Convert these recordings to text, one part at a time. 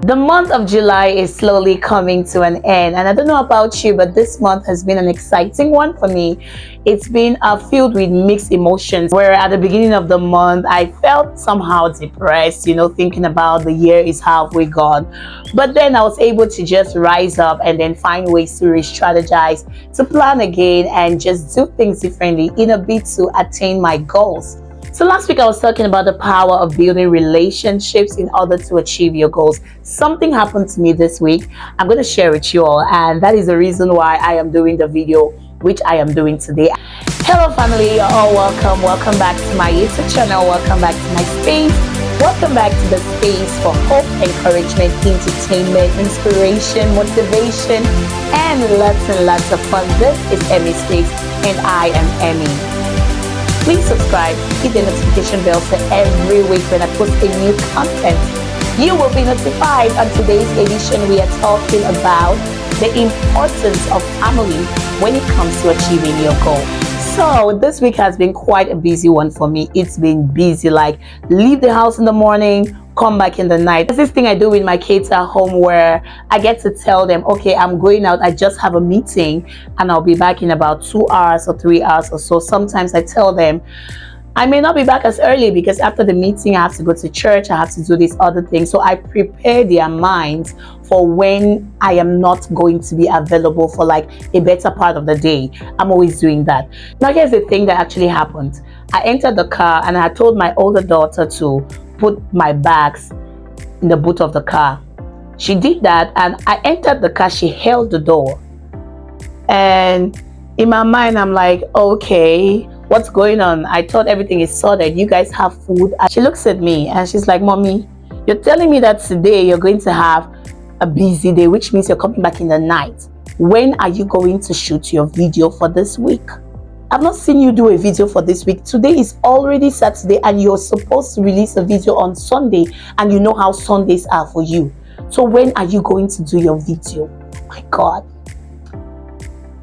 The month of July is slowly coming to an end, and I don't know about you, but this month has been an exciting one for me. It's been filled with mixed emotions, where at the beginning of the month I felt somehow depressed, thinking about the year is halfway gone. But then I was able to just rise up and then find ways to re-strategize, to plan again, and just do things differently in a bid to attain my goals. So last week I was talking about the power of building relationships in order to achieve your goals. Something happened to me this week. I'm going to share with you all, and that is the reason why I am doing the video which I am doing today. Hello family, you're all welcome. Welcome back to my YouTube channel. Welcome back to my space. Welcome back to the space for hope, encouragement, entertainment, inspiration, motivation, and lots of fun. This is EmmySpeaks, and I am Emmy. Please subscribe, hit the notification bell so every week when I post a new content, you will be notified. On today's edition, we are talking about the importance of family when it comes to achieving your goal. So this week has been quite a busy one for me. It's been busy, like leave the house in the morning, come back in the night. There's this thing I do with my kids at home where I get to tell them, okay, I'm going out, I just have a meeting and I'll be back in about 2 hours or 3 hours or so. Sometimes I tell them I may not be back as early because after the meeting I have to go to church, I have to do this other thing. So I prepare their minds for when I am not going to be available for like a better part of the day. I'm always doing that. Now here's the thing that actually happened. I entered the car and I told my older daughter to put my bags in the boot of the car. She did that, and I entered the car. She held the door, and in my mind I'm like, okay, what's going on? I thought everything is sorted. You guys have food. And she looks at me and she's like, Mommy, you're telling me that today you're going to have a busy day, which means you're coming back in the night. When are you going to shoot your video for this week? I've not seen you do a video for this week. Today is already Saturday and you're supposed to release a video on Sunday, and you know how Sundays are for you. So when are you going to do your video? Oh my God.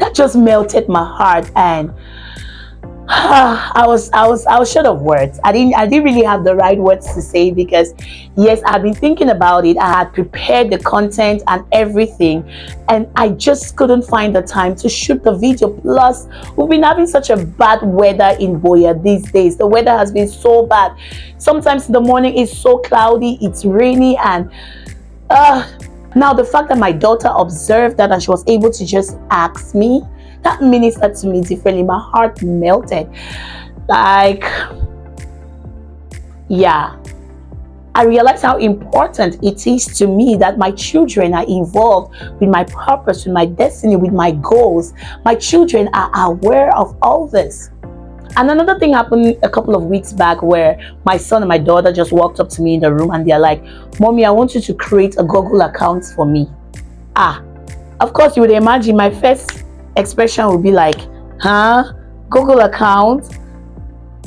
That just melted my heart, and I was short of words. I didn't really have the right words to say, because yes, I've been thinking about it. I had prepared the content and everything, and I just couldn't find the time to shoot the video. Plus, we've been having such a bad weather in Boya these days. The weather has been so bad. Sometimes in the morning it's so cloudy, it's rainy, and now the fact that my daughter observed that and she was able to just ask me, that ministered to me differently. My heart melted. Like, yeah, I realized how important it is to me that my children are involved with my purpose, with my destiny, with my goals. My children are aware of all this. And another thing happened a couple of weeks back where my son and my daughter just walked up to me in the room and they're like, Mommy, I want you to create a Google account for me. Of course, you would imagine my first expression would be like, Google account?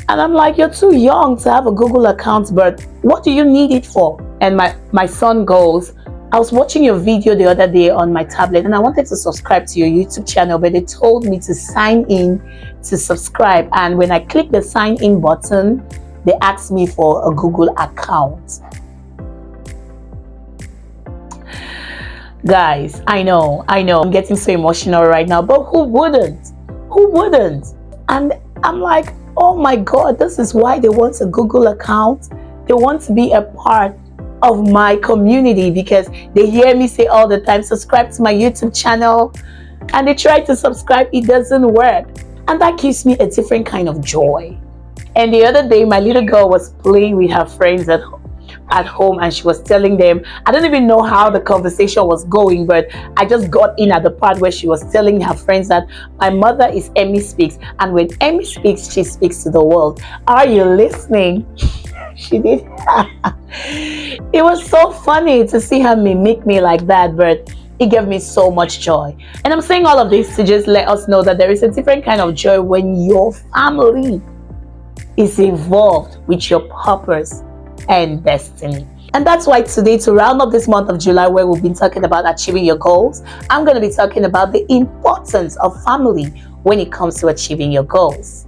And I'm like, you're too young to have a Google account, but what do you need it for? And my son goes, I was watching your video the other day on my tablet and I wanted to subscribe to your YouTube channel, but they told me to sign in to subscribe. And when I clicked the sign in button, they asked me for a Google account. Guys, I know, I'm getting so emotional right now, but who wouldn't? Who wouldn't? And I'm like, oh my God, this is why they want a Google account. They want to be a part of my community, because they hear me say all the time, subscribe to my YouTube channel, and they try to subscribe, it doesn't work. And that gives me a different kind of joy. And the other day, my little girl was playing with her friends at home, and she was telling them, I don't even know how the conversation was going, but I just got in at the part where she was telling her friends that my mother is EmmySpeaks, and when Emmy speaks, she speaks to the world. Are you listening? She did. It was so funny to see her mimic me like that, but it gave me so much joy. And I'm saying all of this to just let us know that there is a different kind of joy when your family is involved with your purpose and destiny. And that's why today, to round up this month of July, where we've been talking about achieving your goals, I'm going to be talking about the importance of family when it comes to achieving your goals.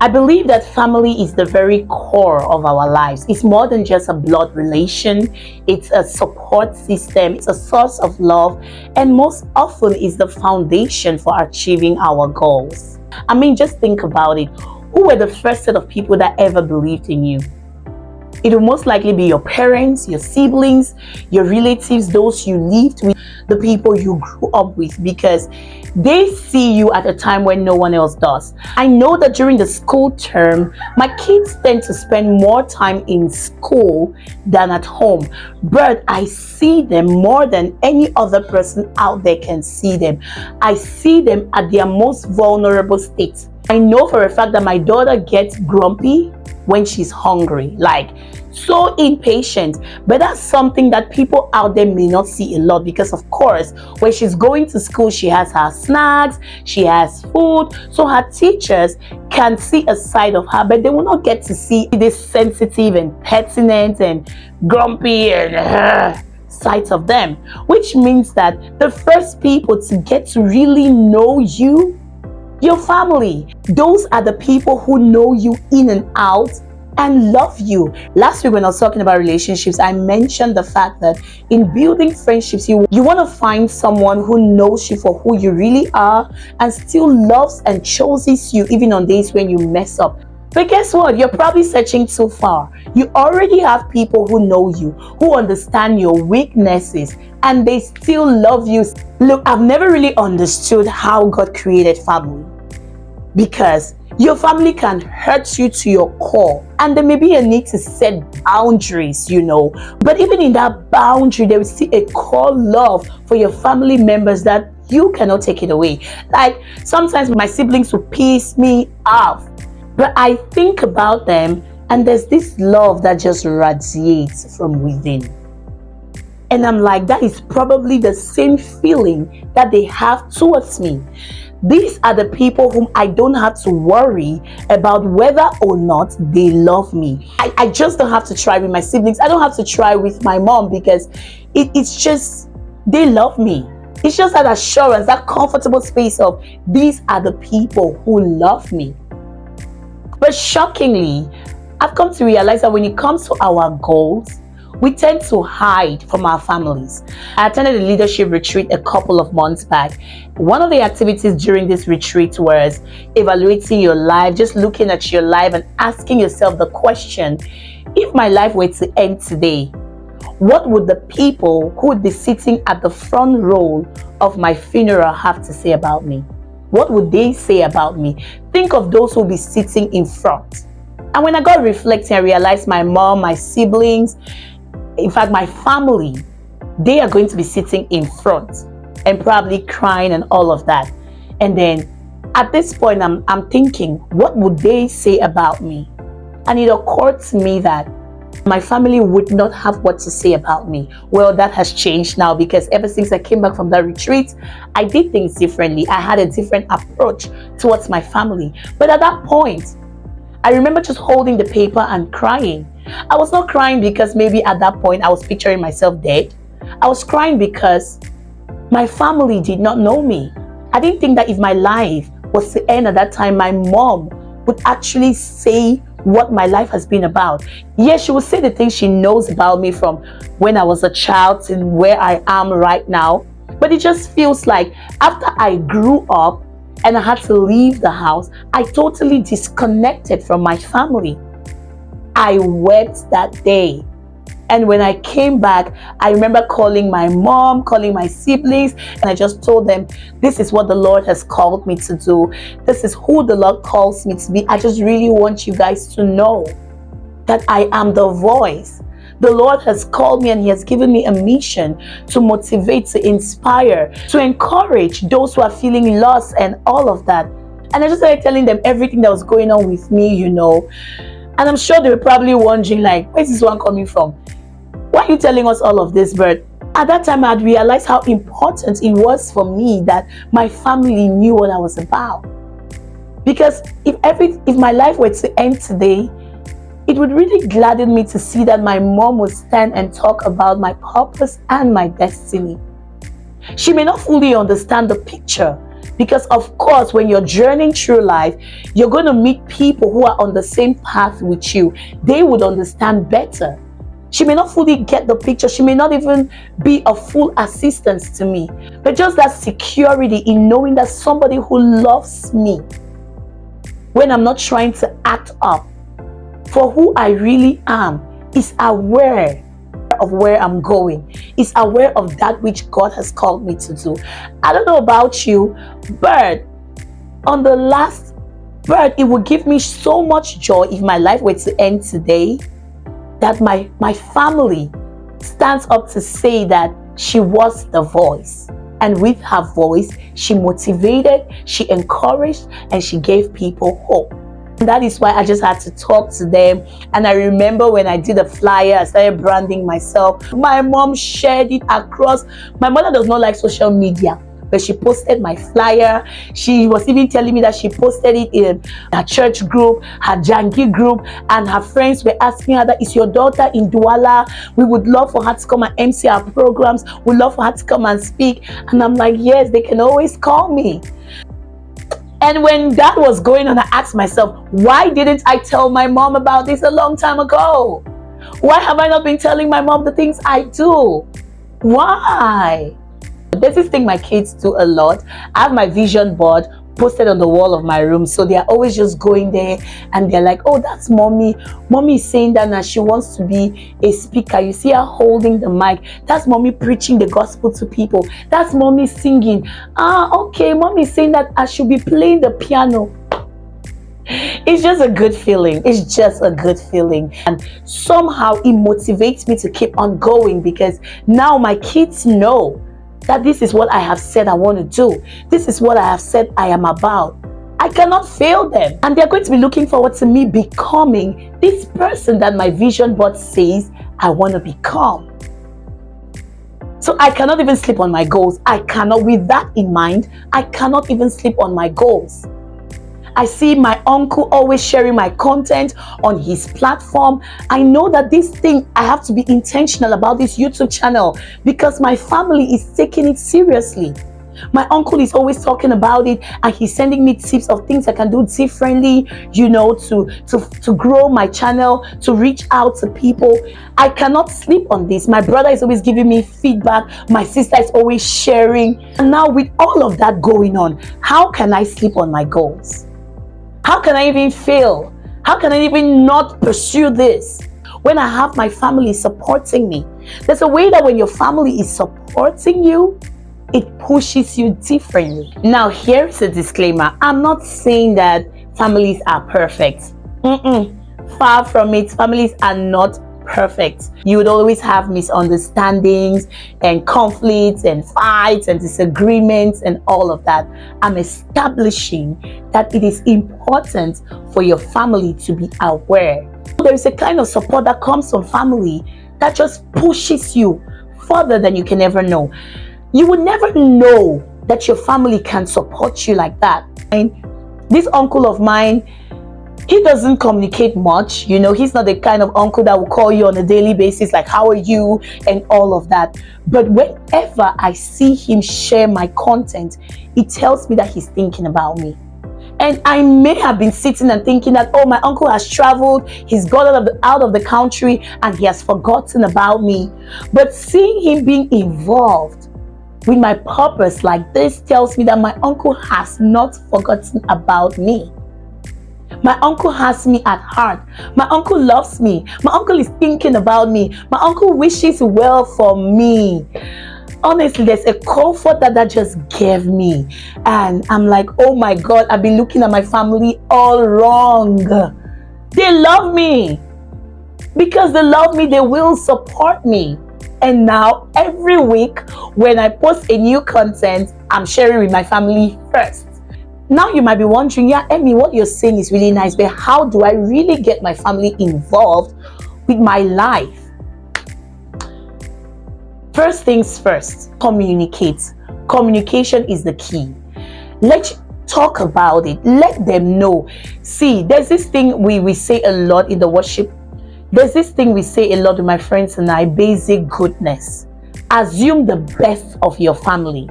I believe that family is the very core of our lives. It's more than just a blood relation, it's a support system, it's a source of love, and most often is the foundation for achieving our goals. I mean, just think about it. Who were the first set of people that ever believed in you? It will most likely be your parents, your siblings, your relatives, those you lived with, the people you grew up with, because they see you at a time when no one else does. I know that during the school term, my kids tend to spend more time in school than at home, but I see them more than any other person out there can see them. I see them at their most vulnerable state. I know for a fact that my daughter gets grumpy when she's hungry, like so impatient, but that's something that people out there may not see a lot, because of course when she's going to school she has her snacks, she has food, so her teachers can see a side of her, but they will not get to see this sensitive and pertinent and grumpy and sides of them, which means that the first people to get to really know you, your family. Those are the people who know you in and out and love you. Last week when I was talking about relationships, I mentioned the fact that in building friendships, you want to find someone who knows you for who you really are and still loves and chooses you even on days when you mess up. But guess what? You're probably searching too far. You already have people who know you, who understand your weaknesses, and they still love you. Look, I've never really understood how God created family, because your family can hurt you to your core, and there may be a need to set boundaries, but even in that boundary there is still a core love for your family members that you cannot take it away. Like sometimes my siblings will piss me off, but I think about them and there's this love that just radiates from within. And I'm like, that is probably the same feeling that they have towards me. These are the people whom I don't have to worry about whether or not they love me. I just don't have to try with my siblings. I don't have to try with my mom, because it's just, they love me. It's just that assurance, that comfortable space of these are the people who love me. But shockingly, I've come to realize that when it comes to our goals, we tend to hide from our families. I attended a leadership retreat a couple of months back. One of the activities during this retreat was evaluating your life, just looking at your life and asking yourself the question, if my life were to end today, what would the people who would be sitting at the front row of my funeral have to say about me? What would they say about me? Think of those who will be sitting in front. And when I got reflecting, I realized my mom, my siblings, in fact my family, they are going to be sitting in front and probably crying and all of that. And then at this point I'm thinking, what would they say about me? And it occurred to me that my family would not have what to say about me. Well, that has changed now, because ever since I came back from that retreat, I did things differently. I had a different approach towards my family. But at that point, I remember just holding the paper and crying. I was not crying because maybe at that point I was picturing myself dead. I was crying because my family did not know me. I didn't think that if my life was to end at that time, my mom would actually say what my life has been about. Yes, she would say the things she knows about me from when I was a child to where I am right now. But it just feels like after I grew up and I had to leave the house, I totally disconnected from my family. I wept that day. And when I came back, I remember calling my mom, calling my siblings, and I just told them, this is what the Lord has called me to do. This is who the Lord calls me to be. I just really want you guys to know that I am the voice. The Lord has called me and He has given me a mission to motivate, to inspire, to encourage those who are feeling lost and all of that. And I just started telling them everything that was going on with me, And I'm sure they were probably wondering, like, where's this one coming from? Why are you telling us all of this? But at that time, I had realized how important it was for me that my family knew what I was about. Because if my life were to end today, it would really gladden me to see that my mom would stand and talk about my purpose and my destiny. She may not fully understand the picture, Because of course, when you're journeying through life, you're going to meet people who are on the same path with you. They would understand better. She may not fully get the picture. She may not even be a full assistance to me. But just that security in knowing that somebody who loves me when I'm not trying to act up for who I really am, is aware of where I'm going, is aware of that which God has called me to do. I don't know about you, but on the last birth, it would give me so much joy if my life were to end today, that my family stands up to say that she was the voice. And with her voice, she motivated, she encouraged, and she gave people hope. And that is why I just had to talk to them. And I remember when I did a flyer, I started branding myself. My mom shared it across. My mother does not like social media, but she posted my flyer. She was even telling me that she posted it in her church group, her Jangi group, and her friends were asking her that, is your daughter in Douala? We would love for her to come and MC our programs. We'd love for her to come and speak. And I'm like, yes, they can always call me. And when that was going on, I asked myself, why didn't I tell my mom about this a long time ago? Why have I not been telling my mom the things I do? Why? There's this thing my kids do a lot. I have my vision board posted on the wall of my room, so they're always just going there and they're like, oh, that's mommy. Mommy is saying that now she wants to be a speaker. You see her holding the mic. That's mommy preaching the gospel to people. That's mommy singing. Okay, mommy is saying that I should be playing the piano. It's just a good feeling. It's just a good feeling. And somehow it motivates me to keep on going, because now my kids know that this is what I have said I want to do. This is what I have said I am about. I cannot fail them. And they're going to be looking forward to me becoming this person that my vision board says I want to become. So I cannot even sleep on my goals. I cannot, with that in mind, I cannot even sleep on my goals. I see my uncle always sharing my content on his platform. I know that this thing, I have to be intentional about this YouTube channel, because my family is taking it seriously. My uncle is always talking about it, and he's sending me tips of things I can do differently, you know, to grow my channel, to reach out to people. I cannot sleep on this. My brother is always giving me feedback. My sister is always sharing. And now with all of that going on, how can I sleep on my goals? How can I even fail? How can I even not pursue this when I have my family supporting me? There's a way that when your family is supporting you, it pushes you differently. Now, here's a disclaimer. I'm not saying that families are perfect. Far from it. Families are not perfect. You would always have misunderstandings and conflicts and fights and disagreements and all of that. I'm establishing that it is important for your family to be aware. There is a kind of support that comes from family that just pushes you further than you can ever know. You would never know that your family can support you like that. And this uncle of mine, he doesn't communicate much, you know. He's not the kind of uncle that will call you on a daily basis like, how are you, and all of that. But whenever I see him share my content, it tells me that he's thinking about me. And I may have been sitting and thinking that, oh, my uncle has traveled, he's got out of the country, and he has forgotten about me. But seeing him being involved with my purpose like this tells me that my uncle has not forgotten about me. My uncle has me at heart. My uncle loves me. My uncle is thinking about me. My uncle wishes well for me. Honestly, there's a comfort that just gave me. And I'm like, oh my God, I've been looking at my family all wrong. They love me. Because they love me, they will support me. And now every week when I post a new content, I'm sharing with my family first. Now you might be wondering, yeah, Emmy, what you're saying is really nice, but how do I really get my family involved with my life? First things first, communicate. Communication is the key. Let's talk about it. Let them know. See, there's this thing we say a lot in the worship. There's this thing we say a lot with my friends and I, basic goodness. Assume the best of your family.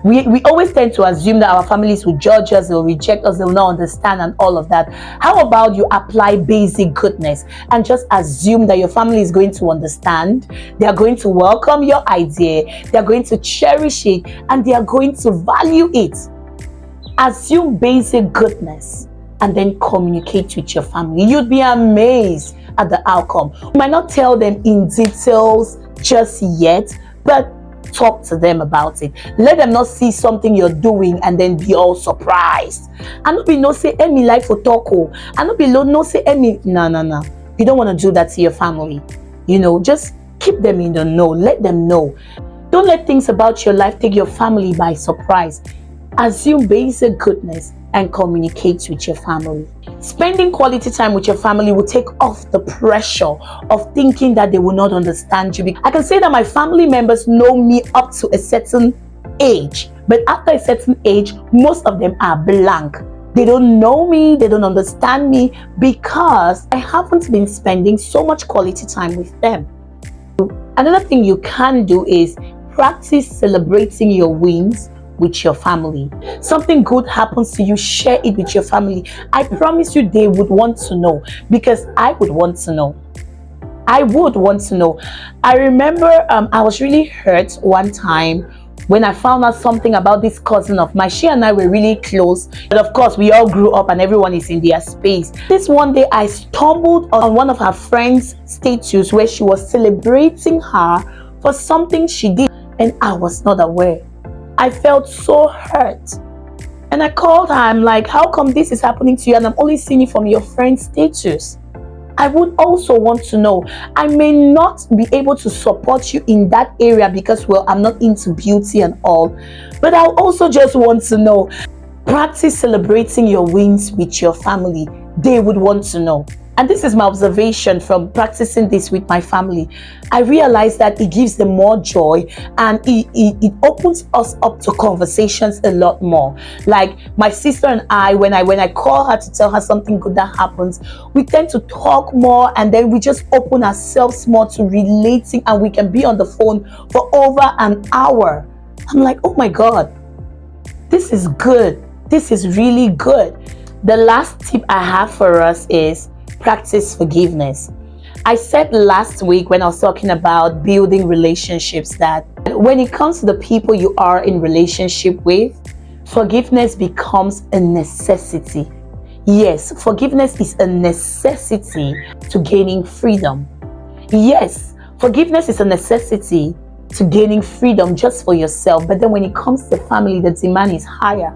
We always tend to assume that our families will judge us, they'll reject us, they'll not understand, and all of that. How about you apply basic goodness and just assume that your family is going to understand, they are going to welcome your idea, they are going to cherish it, and they are going to value it. Assume basic goodness and then communicate with your family. You'd be amazed at the outcome. You might not tell them in details just yet, but talk to them about it. Let them not see something you're doing and then be all surprised. And not be no say Emmy like for talko. And not be no say Emmy. No. You don't want to do that to your family. Just keep them in the know. Let them know. Don't let things about your life take your family by surprise. Assume basic goodness and communicate with your family. Spending quality time with your family will take off the pressure of thinking that they will not understand you. I can say that my family members know me up to a certain age, but after a certain age, most of them are blank. They don't know me, they don't understand me because I haven't been spending so much quality time with them. Another thing you can do is practice celebrating your wins with your family. Something good happens to you, share it with your family. I promise you they would want to know, because I would want to know. I remember I was really hurt one time when I found out something about this cousin of mine. She and I were really close, but of course we all grew up and everyone is in their space. This one day I stumbled on one of her friends' status where she was celebrating her for something she did, and I was not aware. I felt so hurt, and I called her. I'm like, how come this is happening to you and I'm only seeing it from your friend's status? I would also want to know. I may not be able to support you in that area because, well, I'm not into beauty and all, but I'll also just want to know. Practice celebrating your wins with your family. They would want to know. And this is my observation from practicing this with my family. I realize that it gives them more joy, and it opens us up to conversations a lot more. Like my sister and I, when I call her to tell her something good that happens, we tend to talk more, and then we just open ourselves more to relating, and we can be on the phone for over an hour. I'm like, oh my God, this is good. This is really good. The last tip I have for us is practice forgiveness. I said last week when I was talking about building relationships that when it comes to the people you are in relationship with, forgiveness becomes a necessity. Yes, forgiveness is a necessity to gaining freedom. Yes, forgiveness is a necessity to gaining freedom just for yourself. But then when it comes to family, the demand is higher.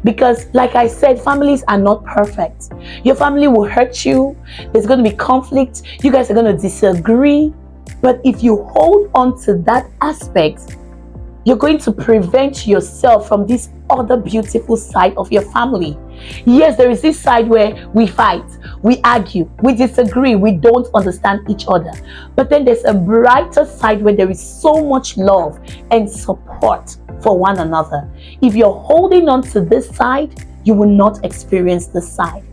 Because like I said, families are not perfect. Your family will hurt you. There's going to be conflict. You guys are going to disagree. But if you hold on to that aspect, you're going to prevent yourself from this other beautiful side of your family. Yes, there is this side where we fight, we argue, we disagree, we don't understand each other. But then there's a brighter side where there is so much love and support for one another. If you're holding on to this side, you will not experience this side.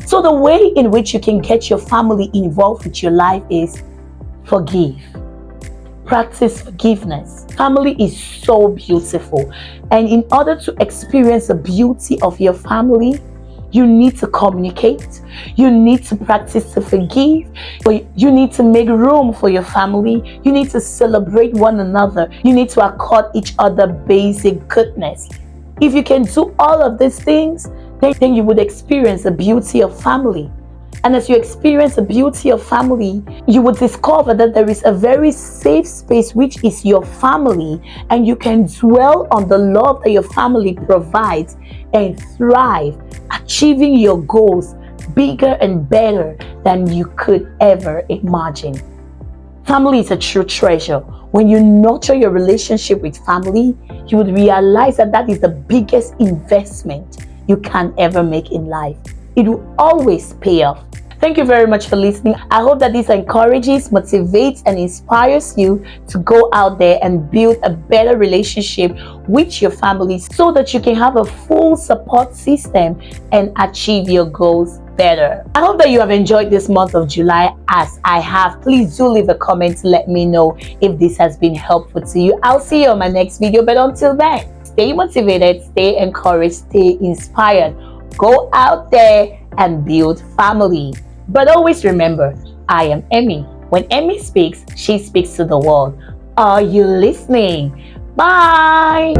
So the way in which you can get your family involved with your life is forgive. Practice forgiveness. Family is so beautiful, and in order to experience the beauty of your family, you need to communicate. You need to practice to forgive. You need to make room for your family. You need to celebrate one another. You need to accord each other basic goodness. If you can do all of these things, then you would experience the beauty of family. And as you experience the beauty of family, you will discover that there is a very safe space, which is your family, and you can dwell on the love that your family provides and thrive, achieving your goals bigger and better than you could ever imagine. Family is a true treasure. When you nurture your relationship with family, you would realize that that is the biggest investment you can ever make in life. It will always pay off. Thank you very much for listening. I hope that this encourages, motivates, and inspires you to go out there and build a better relationship with your family so that you can have a full support system and achieve your goals better. I hope that you have enjoyed this month of July as I have. Please do leave a comment to let me know if this has been helpful to you. I'll see you on my next video, but until then, stay motivated, stay encouraged, stay inspired. Go out there and build family. But always remember, I am Emmy. When Emmy speaks, she speaks to the world. Are you listening? Bye.